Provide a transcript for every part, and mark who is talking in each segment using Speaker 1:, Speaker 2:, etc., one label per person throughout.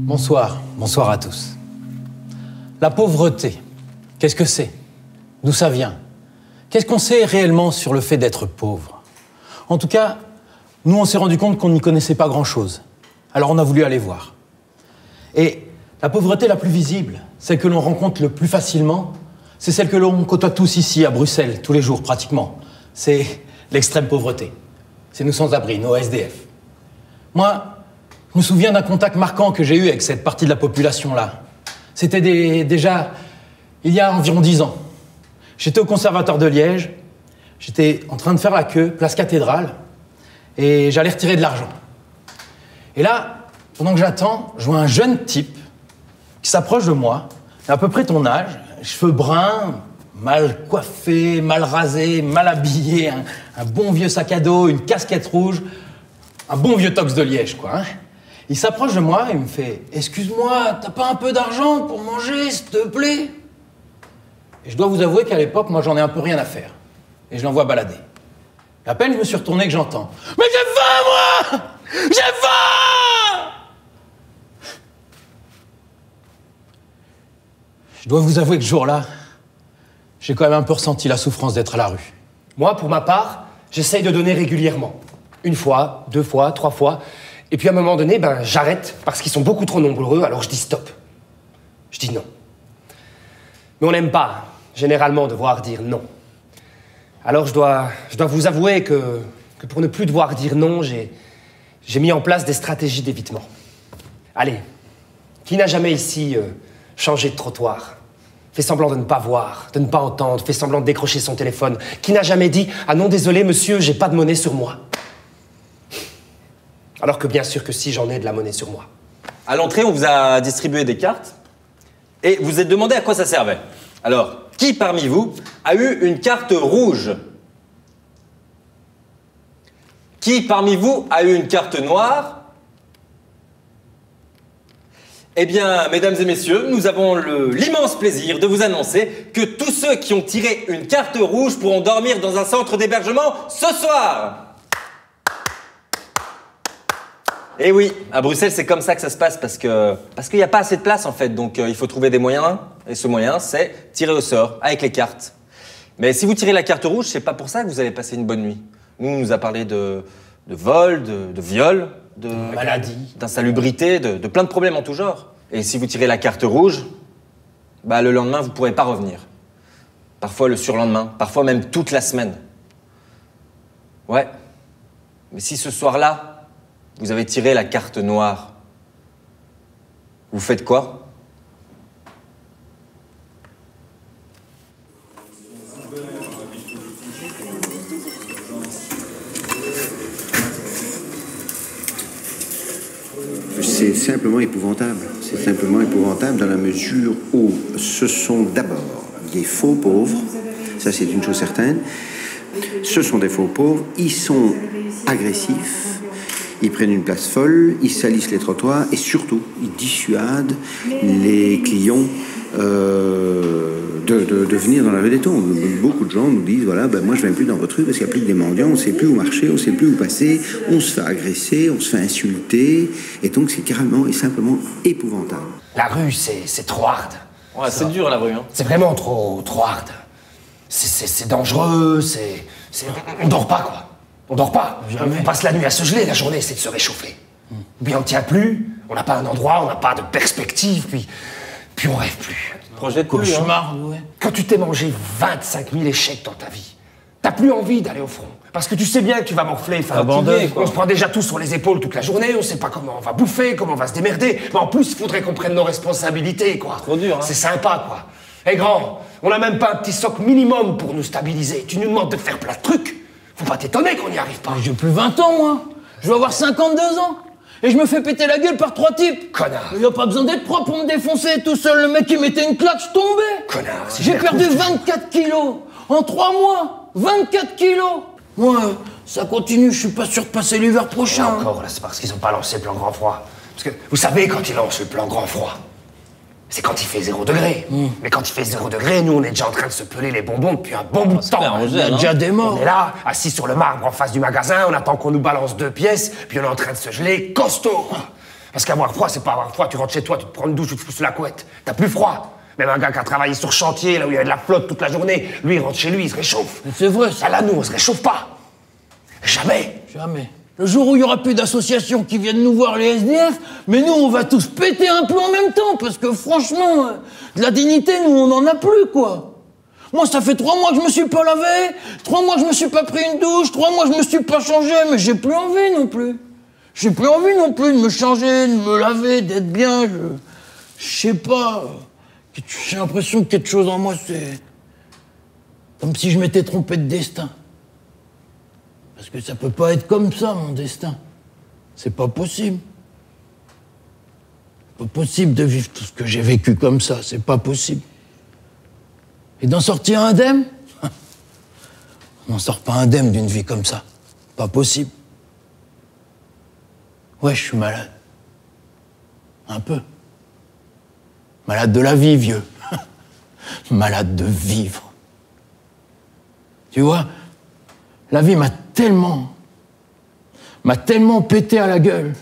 Speaker 1: Bonsoir à tous. La pauvreté, qu'est-ce que c'est? D'où ça vient? Qu'est-ce qu'on sait réellement sur le fait d'être pauvre? En tout cas, nous on s'est rendu compte qu'on n'y connaissait pas grand-chose. Alors on a voulu aller voir. Et la pauvreté la plus visible, celle que l'on rencontre le plus facilement, c'est celle que l'on côtoie tous ici à Bruxelles, tous les jours pratiquement. C'est l'extrême pauvreté. C'est nous sans-abri, nos SDF. Moi, je me souviens d'un contact marquant que j'ai eu avec cette partie de la population-là. C'était déjà il y a environ 10 ans. J'étais au Conservatoire de Liège, j'étais en train de faire la queue, place Cathédrale, et j'allais retirer de l'argent. Et là, pendant que j'attends, je vois un jeune type qui s'approche de moi, à peu près ton âge, cheveux bruns, mal coiffé, mal rasé, mal habillé, un bon vieux sac à dos, une casquette rouge, un bon vieux tox de Liège, quoi. Hein. Il s'approche de moi et il me fait « Excuse-moi, t'as pas un peu d'argent pour manger, s'il te plaît ?» Et je dois vous avouer qu'à l'époque, moi, j'en ai un peu rien à faire. Et je l'envoie balader. À peine je me suis retourné que j'entends « Mais j'ai faim, moi! J'ai faim !» Je dois vous avouer que ce jour-là, j'ai quand même un peu ressenti la souffrance d'être à la rue.
Speaker 2: Moi, pour ma part, j'essaye de donner régulièrement. 1 fois, 2 fois, 3 fois. Et puis à un moment donné, j'arrête parce qu'ils sont beaucoup trop nombreux, alors je dis stop. Je dis non. Mais on n'aime pas, généralement, devoir dire non. Alors je dois vous avouer que pour ne plus devoir dire non, j'ai mis en place des stratégies d'évitement. Allez, qui n'a jamais ici changé de trottoir? Fait semblant de ne pas voir, de ne pas entendre, fait semblant de décrocher son téléphone. Qui n'a jamais dit « Ah non, désolé, monsieur, j'ai pas de monnaie sur moi ». Alors que bien sûr que si, j'en ai de la monnaie sur moi.
Speaker 3: À l'entrée, on vous a distribué des cartes et vous vous êtes demandé à quoi ça servait. Alors, qui parmi vous a eu une carte rouge? Qui parmi vous a eu une carte noire? Eh bien, mesdames et messieurs, nous avons l'immense plaisir de vous annoncer que tous ceux qui ont tiré une carte rouge pourront dormir dans un centre d'hébergement ce soir. Et oui, à Bruxelles, c'est comme ça que ça se passe parce qu'il n'y a pas assez de place en fait, donc il faut trouver des moyens. Et ce moyen, c'est tirer au sort avec les cartes. Mais si vous tirez la carte rouge, c'est pas pour ça que vous allez passer une bonne nuit. Nous, on nous a parlé de vol, de viol, de
Speaker 1: maladie,
Speaker 3: d'insalubrité, de plein de problèmes en tout genre. Et si vous tirez la carte rouge, le lendemain, vous pourrez pas revenir. Parfois le surlendemain, parfois même toute la semaine. Ouais. Mais si ce soir-là, vous avez tiré la carte noire, vous faites quoi?
Speaker 4: C'est simplement épouvantable. C'est simplement épouvantable dans la mesure où ce sont d'abord des faux pauvres, ça c'est une chose certaine. Ce sont des faux pauvres, ils sont agressifs, ils prennent une place folle, ils salissent les trottoirs et surtout, ils dissuadent les clients de venir dans la rue des Tombes. Beaucoup de gens nous disent, voilà, moi je ne viens plus dans votre rue parce qu'il n'y a plus que des mendiants, on ne sait plus où marcher, on ne sait plus où passer, on se fait agresser, on se fait insulter, et donc c'est carrément et simplement épouvantable.
Speaker 2: La rue, c'est trop hard.
Speaker 3: Ouais, c'est dur la rue. Hein.
Speaker 2: C'est vraiment trop hard. C'est dangereux, on dort pas, quoi. On dort pas.
Speaker 1: Jamais.
Speaker 2: On passe la nuit à se geler, la journée, c'est de se réchauffer. Puis on ne tient plus, on n'a pas un endroit, on n'a pas de perspective, puis on rêve plus.
Speaker 3: Projet de cauchemar.
Speaker 1: ouais.
Speaker 2: Quand tu t'es mangé 25 000 échecs dans ta vie, t'as plus envie d'aller au front. Parce que tu sais bien que tu vas morfler, fatigué. On se prend déjà tout sur les épaules toute la journée, on sait pas comment on va bouffer, comment on va se démerder. Mais en plus, il faudrait qu'on prenne nos responsabilités, quoi.
Speaker 3: Trop dur, hein.
Speaker 2: C'est sympa, quoi. Hé, grand, on n'a même pas un petit socle minimum pour nous stabiliser. Tu nous demandes de faire plein de trucs. Faut pas t'étonner qu'on n'y arrive pas.
Speaker 1: J'ai plus 20 ans, moi. Je vais avoir 52 ans. Et je me fais péter la gueule par 3 types.
Speaker 2: Connard.
Speaker 1: Il n'y a pas besoin d'être propre pour me défoncer. Tout seul, le mec qui mettait une claque, je tombais.
Speaker 2: Connard, si
Speaker 1: J'ai
Speaker 2: je
Speaker 1: perdu
Speaker 2: retrouve,
Speaker 1: 24 kilos. En 3 mois. 24 kilos. Moi, ça continue. Je suis pas sûr de passer l'hiver prochain.
Speaker 2: Encore, là, c'est parce qu'ils ont pas lancé le plan grand froid. Parce que, vous savez, quand ils lancent le plan grand froid, c'est quand il fait 0 degré. Mais quand il fait 0 degré, nous, on est déjà en train de se peler les bonbons depuis un bon bout de temps.
Speaker 1: Il y a déjà des morts.
Speaker 2: On est là, assis sur le marbre en face du magasin, on attend qu'on nous balance 2 pièces, puis on est en train de se geler costaud. Parce qu'avoir froid, c'est pas avoir froid. Tu rentres chez toi, tu te prends une douche, tu te fous sous la couette. T'as plus froid. Même un gars qui a travaillé sur chantier, là où il y avait de la flotte toute la journée, lui, il rentre chez lui, il se réchauffe.
Speaker 5: C'est vrai, ça.
Speaker 2: Ah là, nous, on se réchauffe pas. Jamais.
Speaker 5: Jamais. Le jour où il y aura plus d'associations qui viennent nous voir, les SDF, mais nous, on va tous péter un plomb en même temps, parce que franchement, de la dignité, nous, on n'en a plus, quoi. Moi, ça fait 3 mois que je me suis pas lavé, 3 mois que je me suis pas pris une douche, 3 mois que je me suis pas changé, mais j'ai plus envie non plus. J'ai plus envie non plus de me changer, de me laver, d'être bien, je sais pas. J'ai l'impression que quelque chose en moi, c'est comme si je m'étais trompé de destin. Parce que ça peut pas être comme ça, mon destin. C'est pas possible. C'est pas possible de vivre tout ce que j'ai vécu comme ça, c'est pas possible. Et d'en sortir indemne? On n'en sort pas indemne d'une vie comme ça. Pas possible. Ouais, je suis malade. Un peu. Malade de la vie, vieux. Malade de vivre. Tu vois, la vie m'a tellement pété à la gueule,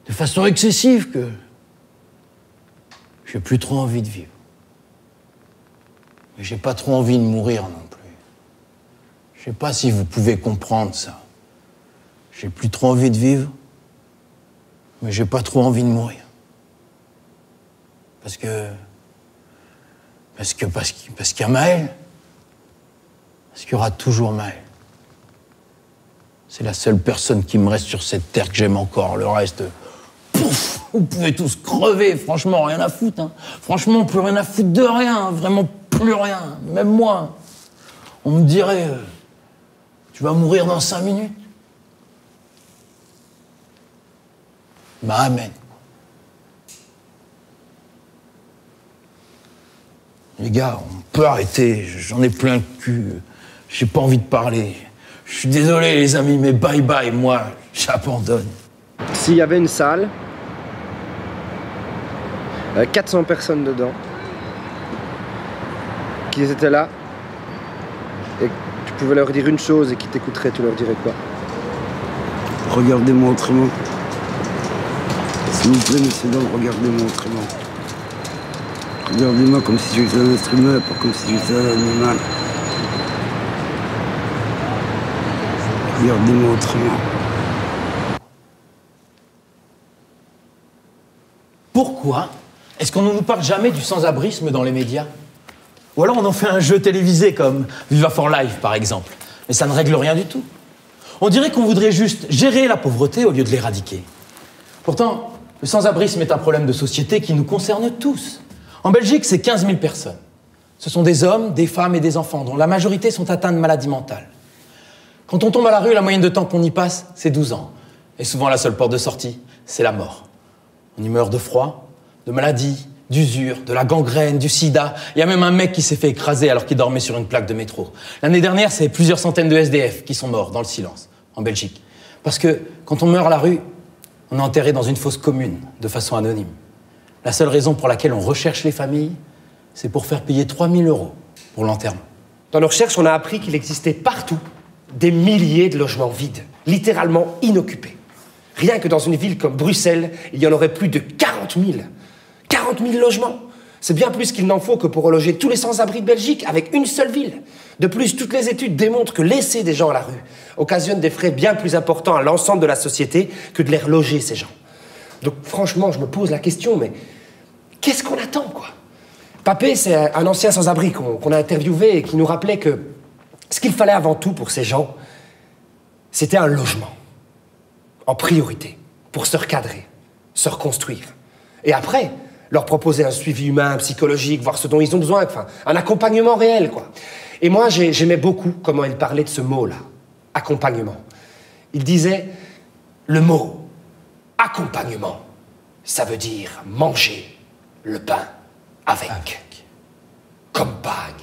Speaker 5: de façon excessive, que j'ai plus trop envie de vivre. Mais j'ai pas trop envie de mourir non plus. Je sais pas si vous pouvez comprendre ça. J'ai plus trop envie de vivre, mais j'ai pas trop envie de mourir. Parce qu'il y a Maël. Parce qu'il y aura toujours Maël. C'est la seule personne qui me reste sur cette terre que j'aime encore. Le reste, pouf, vous pouvez tous crever. Franchement, rien à foutre. Hein. Franchement, plus rien à foutre de rien. Hein. Vraiment plus rien. Même moi. On me dirait, tu vas mourir dans 5 minutes. Bah, amen. Les gars, on peut arrêter. J'en ai plein le cul. J'ai pas envie de parler. Je suis désolé, les amis, mais bye bye, moi, j'abandonne.
Speaker 6: S'il y avait une salle, 400 personnes dedans, qui étaient là, et tu pouvais leur dire une chose et qu'ils t'écouteraient, tu leur dirais quoi?
Speaker 7: Regardez-moi autrement. S'il vous plaît, messieurs, dames, regardez-moi autrement. Regardez-moi comme si j'étais un être humain, pas comme si j'étais un animal. Regardez-moi autrement.
Speaker 1: Pourquoi est-ce qu'on ne nous parle jamais du sans-abrisme dans les médias? Ou alors on en fait un jeu télévisé comme Viva for Life, par exemple. Mais ça ne règle rien du tout. On dirait qu'on voudrait juste gérer la pauvreté au lieu de l'éradiquer. Pourtant, le sans-abrisme est un problème de société qui nous concerne tous. En Belgique, c'est 15 000 personnes. Ce sont des hommes, des femmes et des enfants, dont la majorité sont atteints de maladies mentales. Quand on tombe à la rue, la moyenne de temps qu'on y passe, c'est 12 ans. Et souvent, la seule porte de sortie, c'est la mort. On y meurt de froid, de maladie, d'usure, de la gangrène, du sida. Il y a même un mec qui s'est fait écraser alors qu'il dormait sur une plaque de métro. L'année dernière, c'est plusieurs centaines de SDF qui sont morts dans le silence, en Belgique. Parce que quand on meurt à la rue, on est enterré dans une fosse commune, de façon anonyme. La seule raison pour laquelle on recherche les familles, c'est pour faire payer 3 000 € pour l'enterrement.
Speaker 2: Dans nos recherches, on a appris qu'il existait partout des milliers de logements vides, littéralement inoccupés. Rien que dans une ville comme Bruxelles, il y en aurait plus de 40 000. 40 000 logements. C'est bien plus qu'il n'en faut que pour reloger tous les sans-abri de Belgique avec une seule ville. De plus, toutes les études démontrent que laisser des gens à la rue occasionne des frais bien plus importants à l'ensemble de la société que de les reloger, ces gens. Donc franchement, je me pose la question, mais qu'est-ce qu'on attend, quoi? Papé, c'est un ancien sans-abri qu'on a interviewé et qui nous rappelait que ce qu'il fallait avant tout pour ces gens, c'était un logement. En priorité, pour se recadrer, se reconstruire. Et après, leur proposer un suivi humain, psychologique, voir ce dont ils ont besoin, enfin, un accompagnement réel, quoi. Et moi, j'aimais beaucoup comment il parlait de ce mot-là, accompagnement. Il disait, le mot accompagnement, ça veut dire manger le pain avec. Compagne.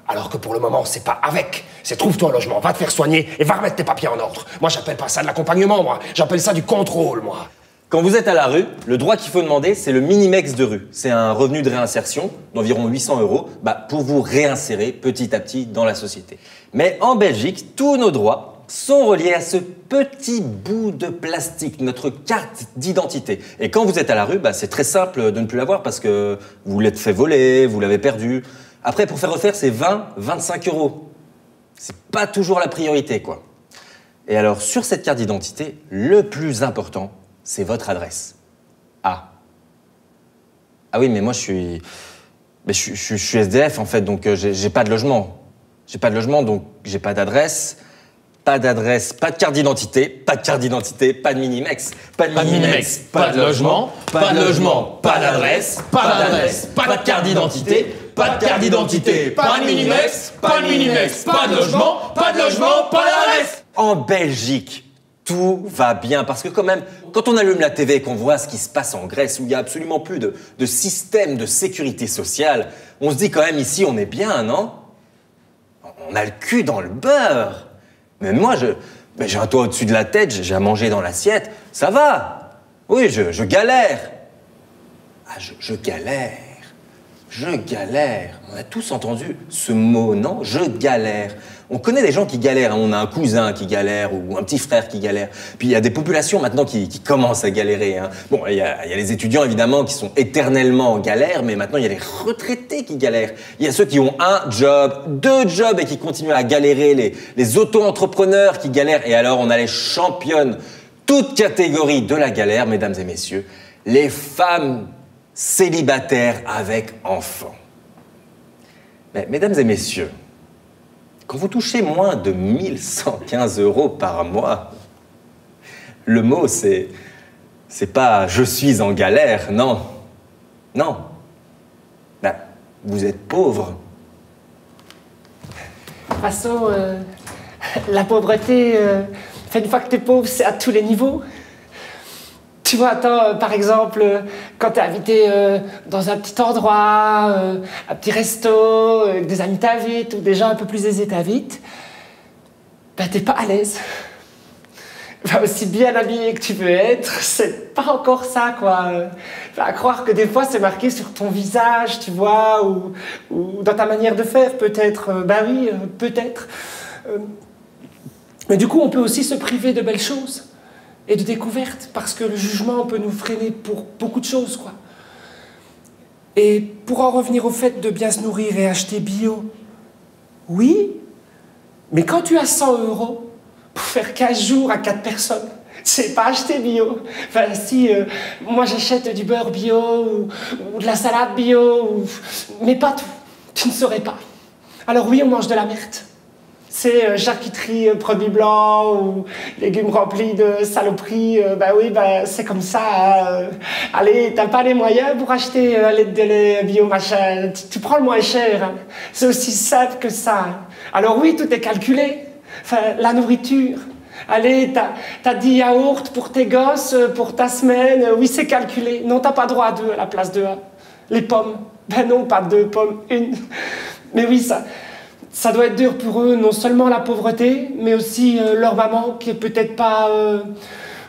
Speaker 2: Alors que pour le moment, c'est pas avec, c'est trouve-toi un logement, va te faire soigner et va remettre tes papiers en ordre. Moi, j'appelle pas ça de l'accompagnement, moi. J'appelle ça du contrôle, moi.
Speaker 3: Quand vous êtes à la rue, le droit qu'il faut demander, c'est le Minimex de rue. C'est un revenu de réinsertion d'environ 800 € pour vous réinsérer petit à petit dans la société. Mais en Belgique, tous nos droits sont reliés à ce petit bout de plastique, notre carte d'identité. Et quand vous êtes à la rue, c'est très simple de ne plus l'avoir parce que vous l'êtes fait voler, vous l'avez perdu. Après, pour faire refaire, c'est 20, 25 €. C'est pas toujours la priorité, quoi. Et alors, sur cette carte d'identité, le plus important, c'est votre adresse. Ah oui, mais moi, je suis SDF, en fait, donc j'ai pas de logement. J'ai pas de logement, donc j'ai pas d'adresse. Pas d'adresse, pas de carte d'identité, pas de carte d'identité, pas de Minimex. Pas de Minimex, pas de logement, pas de logement, pas d'adresse, pas de carte d'identité, pas de carte d'identité, pas de Minimex, pas de Minimex, pas de logement, pas d'adresse. En Belgique, tout va bien parce que quand même, quand on allume la TV et qu'on voit ce qui se passe en Grèce où il y a absolument plus de système de sécurité sociale, on se dit quand même ici on est bien, non? On a le cul dans le beurre. Mais moi, j'ai un toit au-dessus de la tête, j'ai à manger dans l'assiette, ça va. Oui, je galère. Ah, je galère. Je galère. On a tous entendu ce mot, non? Je galère. On connaît des gens qui galèrent. On a un cousin qui galère ou un petit frère qui galère. Puis il y a des populations maintenant qui commencent à galérer. Hein. Bon, il y a les étudiants évidemment qui sont éternellement en galère, mais maintenant il y a les retraités qui galèrent. Il y a ceux qui ont un job, 2 jobs et qui continuent à galérer, les auto-entrepreneurs qui galèrent. Et alors on a les championnes, toutes catégories de la galère, mesdames et messieurs, les femmes célibataires avec enfants. Mais, mesdames et messieurs, quand vous touchez moins de 1115 € par mois, le mot c'est pas « je suis en galère », non. Non. Vous êtes pauvre.
Speaker 2: De toute façon, la pauvreté, une fois que t'es pauvre, c'est à tous les niveaux. Tu vois, attends, par exemple, quand t'es invité dans un petit endroit, un petit resto, des amis t'invitent, ou des gens un peu plus aisés t'invitent, t'es pas à l'aise. Aussi bien habillé que tu peux être, c'est pas encore ça, quoi. À croire que des fois, c'est marqué sur ton visage, tu vois, ou dans ta manière de faire, peut-être. Oui, peut-être. Mais du coup, on peut aussi se priver de belles choses. Et de découverte, parce que le jugement peut nous freiner pour beaucoup de choses, quoi. Et pour en revenir au fait de bien se nourrir et acheter bio, oui, mais quand tu as 100 € pour faire 15 jours à 4 personnes, c'est pas acheter bio. Si, moi j'achète du beurre bio, ou de la salade bio, mais pas tout, tu ne saurais pas. Alors oui, on mange de la merde. C'est charcuterie, produits blancs ou légumes remplis de saloperies. C'est comme ça. Allez, t'as pas les moyens pour acheter un litre de lait bio, machin. Tu prends le moins cher. Hein. C'est aussi simple que ça. Alors oui, tout est calculé. La nourriture. Allez, t'as 10 yaourts pour tes gosses, pour ta semaine. Oui, c'est calculé. Non, t'as pas droit à 2 à la place de 1. Les pommes. Non, pas 2 pommes, 1. Mais oui, ça doit être dur pour eux, non seulement la pauvreté, mais aussi leur maman qui est peut-être pas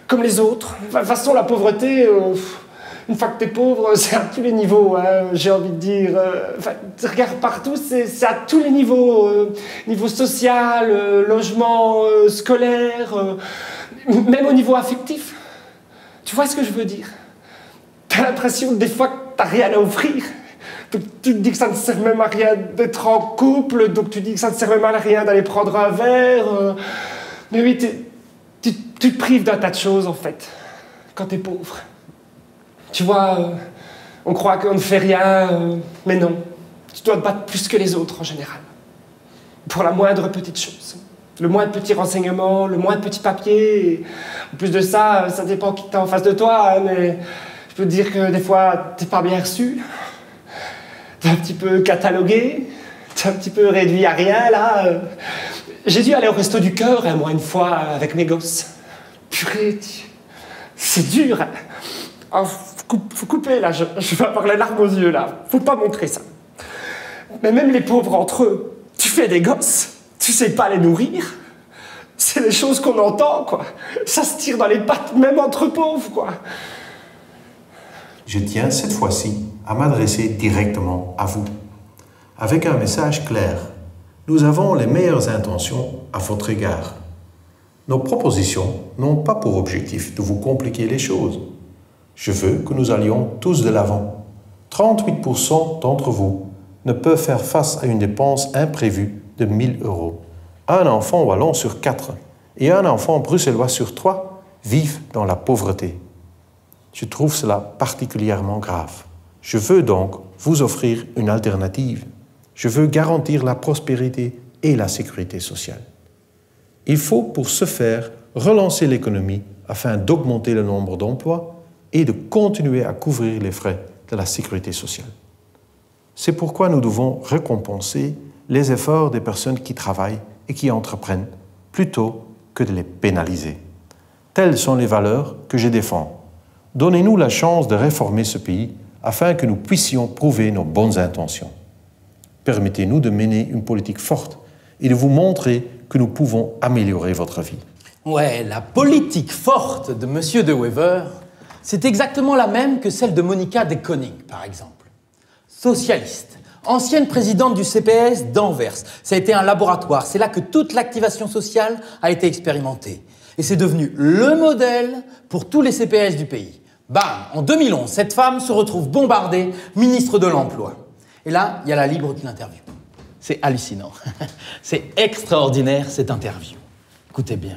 Speaker 2: comme les autres. De toute façon, la pauvreté, une fois que t'es pauvre, c'est à tous les niveaux, hein, j'ai envie de dire. Regarde partout, c'est à tous les niveaux. Niveau social, logement, scolaire, même au niveau affectif. Tu vois ce que je veux dire? T'as l'impression des fois que t'as rien à offrir. Donc, tu te dis que ça ne sert même à rien d'être en couple, donc tu dis que ça ne sert même à rien d'aller prendre un verre. Mais oui, tu te prives d'un tas de choses, en fait, quand t'es pauvre. Tu vois, on croit qu'on ne fait rien, mais non. Tu dois te battre plus que les autres, en général. Pour la moindre petite chose. Le moindre petit renseignement, le moindre petit papier. Et en plus de ça, ça dépend qui t'as en face de toi, hein, mais je peux te dire que des fois, t'es pas bien reçu. T'es un petit peu catalogué, t'es un petit peu réduit à rien, là. J'ai dû aller au resto du cœur, moi, une fois, avec mes gosses. Purée, c'est dur. Hein. Oh, faut couper, là, je vais avoir les larmes aux yeux, là. Faut pas montrer ça. Mais même les pauvres entre eux, tu fais des gosses, tu sais pas les nourrir. C'est les choses qu'on entend, quoi. Ça se tire dans les pattes, même entre pauvres, quoi.
Speaker 8: Je tiens cette fois-ci à m'adresser directement à vous, avec un message clair. Nous avons les meilleures intentions à votre égard. Nos propositions n'ont pas pour objectif de vous compliquer les choses. Je veux que nous allions tous de l'avant. 38% d'entre vous ne peuvent faire face à une dépense imprévue de 1 000 €. Un enfant wallon sur 4 et un enfant bruxellois sur 3 vivent dans la pauvreté. Je trouve cela particulièrement grave. Je veux donc vous offrir une alternative. Je veux garantir la prospérité et la sécurité sociale. Il faut pour ce faire relancer l'économie afin d'augmenter le nombre d'emplois et de continuer à couvrir les frais de la sécurité sociale. C'est pourquoi nous devons récompenser les efforts des personnes qui travaillent et qui entreprennent plutôt que de les pénaliser. Telles sont les valeurs que je défends. Donnez-nous la chance de réformer ce pays afin que nous puissions prouver nos bonnes intentions. Permettez-nous de mener une politique forte et de vous montrer que nous pouvons améliorer votre vie.
Speaker 1: Ouais, la politique forte de M. De Wever, c'est exactement la même que celle de Monica de Koning, par exemple. Socialiste, ancienne présidente du CPS d'Anvers. Ça a été un laboratoire, c'est là que toute l'activation sociale a été expérimentée. Et c'est devenu le modèle pour tous les CPS du pays. Bam, en 2011, cette femme se retrouve bombardée, ministre de l'Emploi. Et là, il y a la Libre qui l'interviewe. C'est hallucinant. C'est extraordinaire, cette interview. Écoutez bien.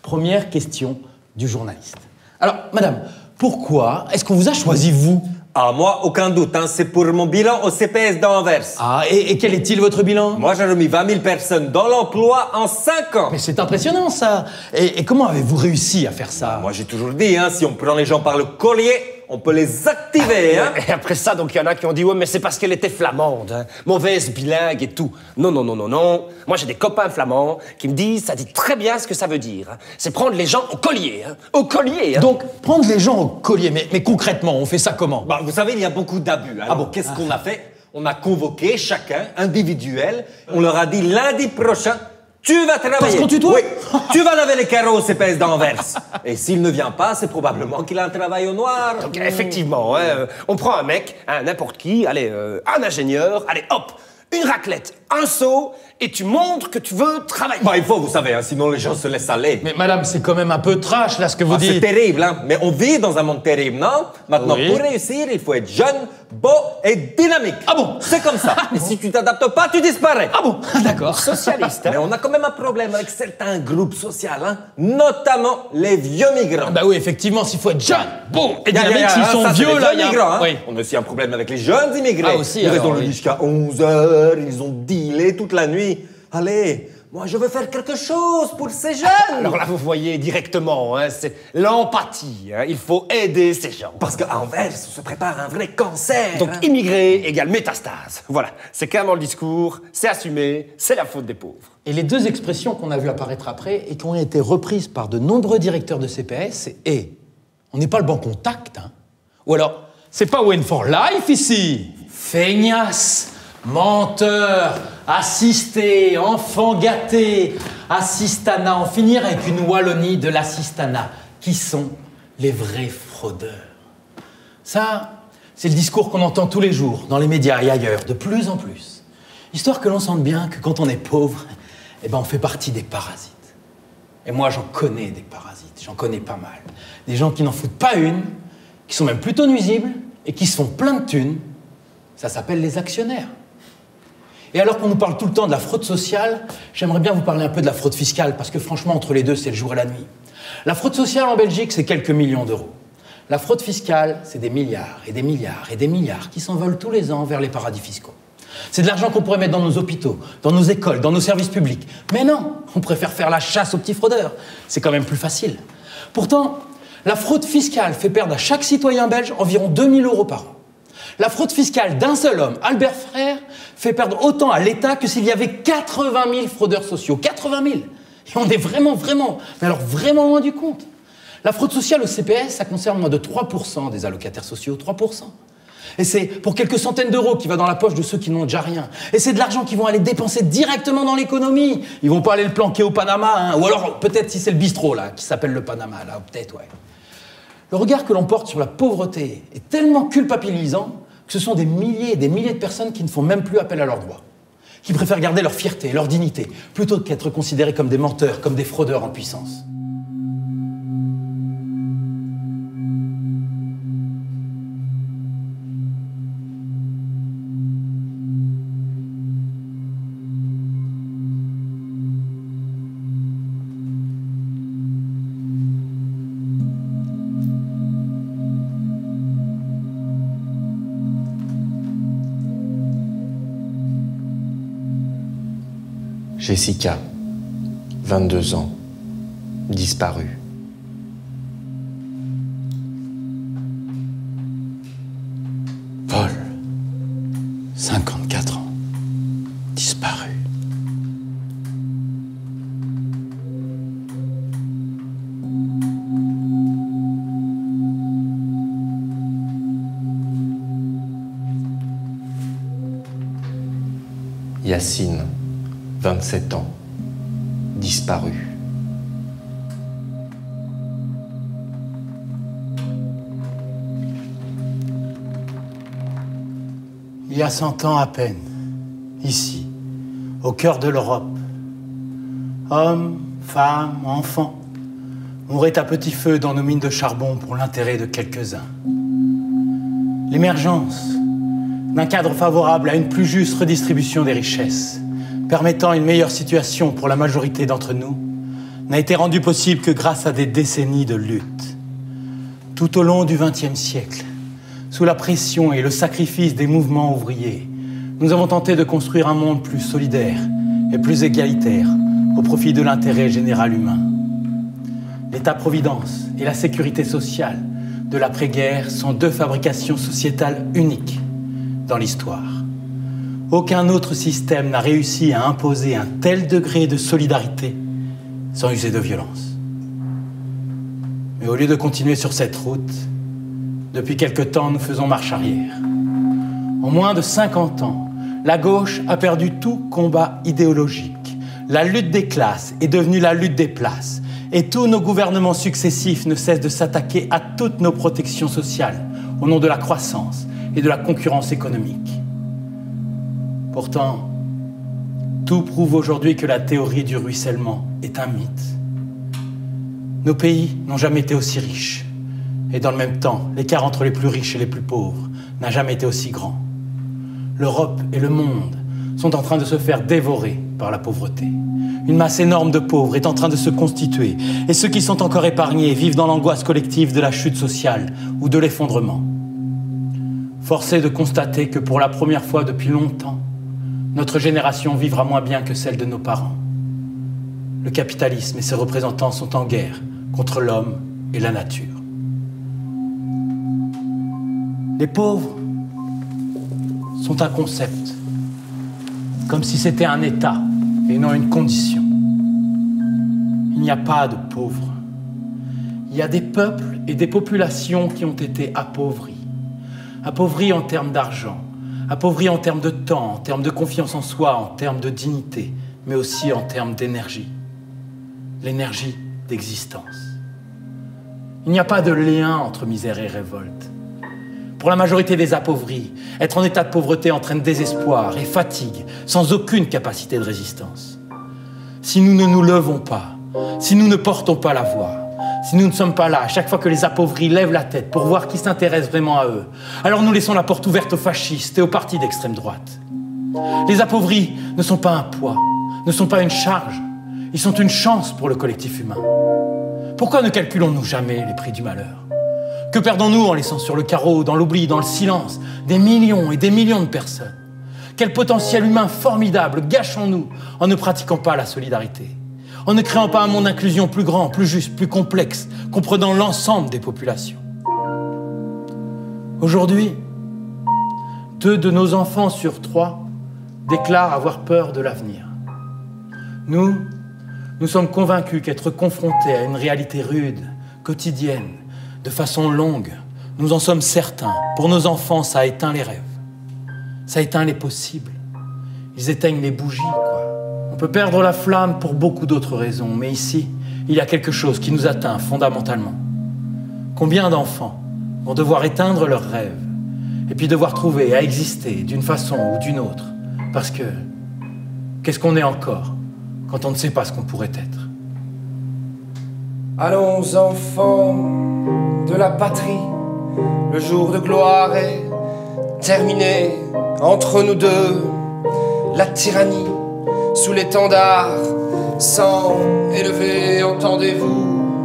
Speaker 1: Première question du journaliste. Alors, madame, pourquoi est-ce qu'on vous a choisi, vous?
Speaker 3: Ah, moi, aucun doute, hein, c'est pour mon bilan au CPS d'Anvers.
Speaker 1: Ah, et quel est-il, votre bilan?
Speaker 3: Moi, j'ai remis 20 000 personnes dans l'emploi en 5 ans.
Speaker 1: Mais c'est impressionnant, ça. Et comment avez-vous réussi à faire ça?
Speaker 3: Moi, j'ai toujours dit, hein, si on prend les gens par le collier, on peut les activer, hein.
Speaker 2: Et après ça, donc, il y en a qui ont dit, ouais, mais c'est parce qu'elle était flamande, hein, mauvaise bilingue et tout. Non, non, non, non, non. Moi, j'ai des copains flamands qui me disent, ça dit très bien ce que ça veut dire. Hein. C'est prendre les gens au collier, hein. Au collier, hein.
Speaker 1: Donc, prendre les gens au collier, mais concrètement, on fait ça comment?
Speaker 3: Bah, vous savez, il y a beaucoup d'abus. Alors,
Speaker 1: bon
Speaker 3: qu'est-ce qu'on a fait? On a convoqué chacun, individuel. On leur a dit, lundi prochain, tu vas travailler.
Speaker 1: Parce qu'on tutoie?
Speaker 3: Oui. Tu vas laver les carreaux au CPS d'Anvers. Et s'il ne vient pas, c'est probablement qu'il a un travail au noir.
Speaker 2: Donc, effectivement, hein, on prend un mec, hein, n'importe qui, allez, un ingénieur, allez, hop, une raclette, un seau, et tu montres que tu veux travailler.
Speaker 3: Bah, il faut, vous savez, hein, sinon les gens se laissent aller.
Speaker 1: Mais madame, c'est quand même un peu trash, là, ce que vous
Speaker 3: C'est
Speaker 1: dites.
Speaker 3: terrible, hein. Mais on vit dans un monde terrible, non? Maintenant,
Speaker 1: Oui.
Speaker 3: pour réussir, il faut être jeune, beau et dynamique.
Speaker 1: Ah bon?
Speaker 3: C'est comme ça. Et si tu t'adaptes pas, tu disparais.
Speaker 1: Ah bon? D'accord.
Speaker 2: Socialiste, hein.
Speaker 3: Mais on a quand même un problème avec certains groupes sociaux, hein. Notamment les vieux migrants.
Speaker 1: Bah oui, effectivement, s'il faut être jeune, bon, et
Speaker 3: Ya, ya,
Speaker 1: dynamique,
Speaker 3: ya,
Speaker 1: s'ils
Speaker 3: hein,
Speaker 1: sont
Speaker 3: ça, c'est
Speaker 1: vieux,
Speaker 3: les
Speaker 1: là,
Speaker 3: vieux
Speaker 1: il y a...
Speaker 3: migrants, hein.
Speaker 1: Oui.
Speaker 3: On a aussi un problème avec les jeunes immigrés.
Speaker 1: Ah, aussi,
Speaker 3: ils restent
Speaker 1: alors,
Speaker 3: dans le
Speaker 1: oui.
Speaker 3: lit jusqu'à 11h, ils ont dealé toute la nuit. Allez, moi je veux faire quelque chose pour ces jeunes.
Speaker 2: Alors là, vous voyez directement, hein, c'est l'empathie. Hein, il faut aider ces gens.
Speaker 3: Parce qu'à Anvers, on se prépare un vrai cancer.
Speaker 2: Donc,
Speaker 3: hein.
Speaker 2: immigré égale métastase. Voilà, c'est clairement le discours, c'est assumé, c'est la faute des pauvres.
Speaker 1: Et les deux expressions qu'on a vues apparaître après et qui ont été reprises par de nombreux directeurs de CPS, c'est « et ». On n'est pas le bon contact, hein. Ou alors, c'est pas Win for Life ici. Feignasse, menteur, assisté, enfant gâté, assistana, en finir avec une Wallonie de l'assistanat. Qui sont les vrais fraudeurs? Ça, c'est le discours qu'on entend tous les jours, dans les médias et ailleurs, de plus en plus. Histoire que l'on sente bien que quand on est pauvre, eh ben on fait partie des parasites. Et moi, j'en connais des parasites, j'en connais pas mal. Des gens qui n'en foutent pas une, qui sont même plutôt nuisibles, et qui se font plein de thunes. Ça s'appelle les actionnaires. Et alors qu'on nous parle tout le temps de la fraude sociale, j'aimerais bien vous parler un peu de la fraude fiscale, parce que franchement, entre les deux, c'est le jour et la nuit. La fraude sociale en Belgique, c'est quelques millions d'euros. La fraude fiscale, c'est des milliards et des milliards et des milliards qui s'envolent tous les ans vers les paradis fiscaux. C'est de l'argent qu'on pourrait mettre dans nos hôpitaux, dans nos écoles, dans nos services publics. Mais non, on préfère faire la chasse aux petits fraudeurs. C'est quand même plus facile. Pourtant, la fraude fiscale fait perdre à chaque citoyen belge environ 2 000 € par an. La fraude fiscale d'un seul homme, Albert Frère, fait perdre autant à l'État que s'il y avait 80 000 fraudeurs sociaux. 80 000! Et on est vraiment, mais alors vraiment loin du compte. La fraude sociale au CPS, ça concerne moins de 3% des allocataires sociaux, 3%. Et c'est pour quelques centaines d'euros qui va dans la poche de ceux qui n'ont déjà rien. Et c'est de l'argent qu'ils vont aller dépenser directement dans l'économie. Ils vont pas aller le planquer au Panama, hein. Ou alors peut-être si c'est le bistrot, là, qui s'appelle le Panama, là, peut-être, ouais. Le regard que l'on porte sur la pauvreté est tellement culpabilisant que ce sont des milliers et des milliers de personnes qui ne font même plus appel à leurs droits. qui préfèrent garder leur fierté, leur dignité, plutôt qu'être considérés comme des menteurs, comme des fraudeurs en puissance.
Speaker 3: Jessica, 22 ans, disparue.
Speaker 1: Paul, 54 ans, disparu.
Speaker 3: Yacine, 27 ans, disparu.
Speaker 1: Il y a 100 ans à peine, ici, au cœur de l'Europe, hommes, femmes, enfants mouraient à petit feu dans nos mines de charbon pour l'intérêt de quelques-uns. L'émergence d'un cadre favorable à une plus juste redistribution des richesses, permettant une meilleure situation pour la majorité d'entre nous, n'a été rendue possible que grâce à des décennies de lutte. Tout au long du XXe siècle, sous la pression et le sacrifice des mouvements ouvriers, nous avons tenté de construire un monde plus solidaire et plus égalitaire au profit de l'intérêt général humain. L'État-providence et la sécurité sociale de l'après-guerre sont deux fabrications sociétales uniques dans l'histoire. Aucun autre système n'a réussi à imposer un tel degré de solidarité sans user de violence. Mais au lieu de continuer sur cette route, depuis quelque temps, nous faisons marche arrière. En moins de 50 ans, la gauche a perdu tout combat idéologique. La lutte des classes est devenue la lutte des places. Et tous nos gouvernements successifs ne cessent de s'attaquer à toutes nos protections sociales au nom de la croissance et de la concurrence économique. Pourtant, tout prouve aujourd'hui que la théorie du ruissellement est un mythe. Nos pays n'ont jamais été aussi riches. Et dans le même temps, l'écart entre les plus riches et les plus pauvres n'a jamais été aussi grand. L'Europe et le monde sont en train de se faire dévorer par la pauvreté. Une masse énorme de pauvres est en train de se constituer, et ceux qui sont encore épargnés vivent dans l'angoisse collective de la chute sociale ou de l'effondrement. Force est de constater que pour la première fois depuis longtemps, notre génération vivra moins bien que celle de nos parents. Le capitalisme et ses représentants sont en guerre contre l'homme et la nature. Les pauvres sont un concept, comme si c'était un état et non une condition. Il n'y a pas de pauvres. Il y a des peuples et des populations qui ont été appauvris. Appauvris en termes d'argent, appauvris en termes de temps, en termes de confiance en soi, en termes de dignité, mais aussi en termes d'énergie. L'énergie d'existence. Il n'y a pas de lien entre misère et révolte. Pour la majorité des appauvris, être en état de pauvreté entraîne désespoir et fatigue, sans aucune capacité de résistance. Si nous ne nous levons pas, si nous ne portons pas la voix, si nous ne sommes pas là à chaque fois que les appauvris lèvent la tête pour voir qui s'intéresse vraiment à eux, alors nous laissons la porte ouverte aux fascistes et aux partis d'extrême droite. Les appauvris ne sont pas un poids, ne sont pas une charge, ils sont une chance pour le collectif humain. Pourquoi ne calculons-nous jamais les prix du malheur ? Que perdons-nous en laissant sur le carreau, dans l'oubli, dans le silence, des millions et des millions de personnes ? Quel potentiel humain formidable gâchons-nous en ne pratiquant pas la solidarité ? En ne créant pas un monde d'inclusion plus grand, plus juste, plus complexe, comprenant l'ensemble des populations. Aujourd'hui, 2 de nos enfants sur 3 déclarent avoir peur de l'avenir. Nous sommes convaincus qu'être confrontés à une réalité rude, quotidienne, de façon longue, nous en sommes certains. Pour nos enfants, ça éteint les rêves. Ça éteint les possibles. Ils éteignent les bougies, quoi. On peut perdre la flamme pour beaucoup d'autres raisons, mais ici, il y a quelque chose qui nous atteint fondamentalement. Combien d'enfants vont devoir éteindre leurs rêves et puis devoir trouver à exister d'une façon ou d'une autre parce que qu'est-ce qu'on est encore quand on ne sait pas ce qu'on pourrait être?
Speaker 2: Allons enfants de la patrie, le jour de gloire est terminé. Entre nous deux, la tyrannie sous l'étendard sans élever, entendez-vous,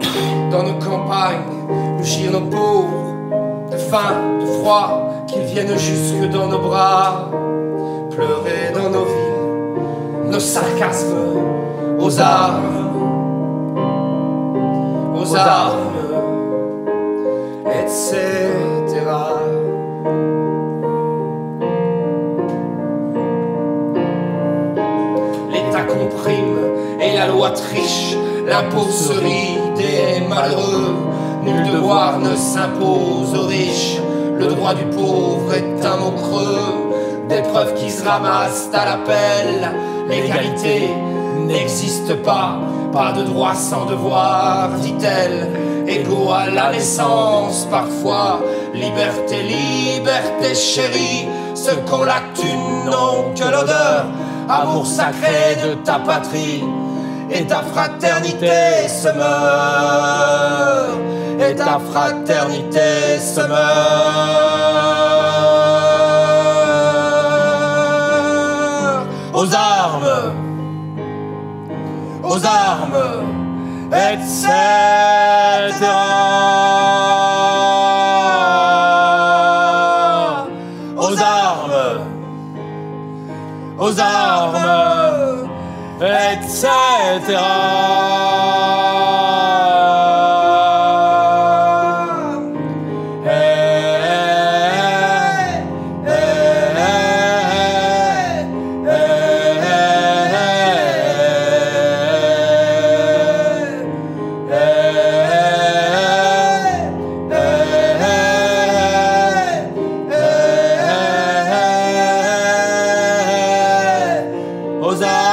Speaker 2: dans nos campagnes, mugir nos pauvres, de faim, de froid, qu'ils viennent jusque dans nos bras, pleurer dans nos villes, nos sarcasmes, aux armes, etc. L'État comprime et la loi triche, l'impôt se rit des malheureux, nul devoir ne s'impose aux riches, le droit du pauvre est un mot creux, des preuves qui se ramassent à l'appel, l'égalité n'existe pas, pas de droit sans devoir, dit-elle, égaux à la naissance parfois, liberté, liberté chérie, ceux qu'on la thune n'ont que l'odeur, amour sacré de ta patrie, et ta fraternité se meurt, et ta fraternité se meurt. Aux armes, etc. Aux armes, etc. Aux armes.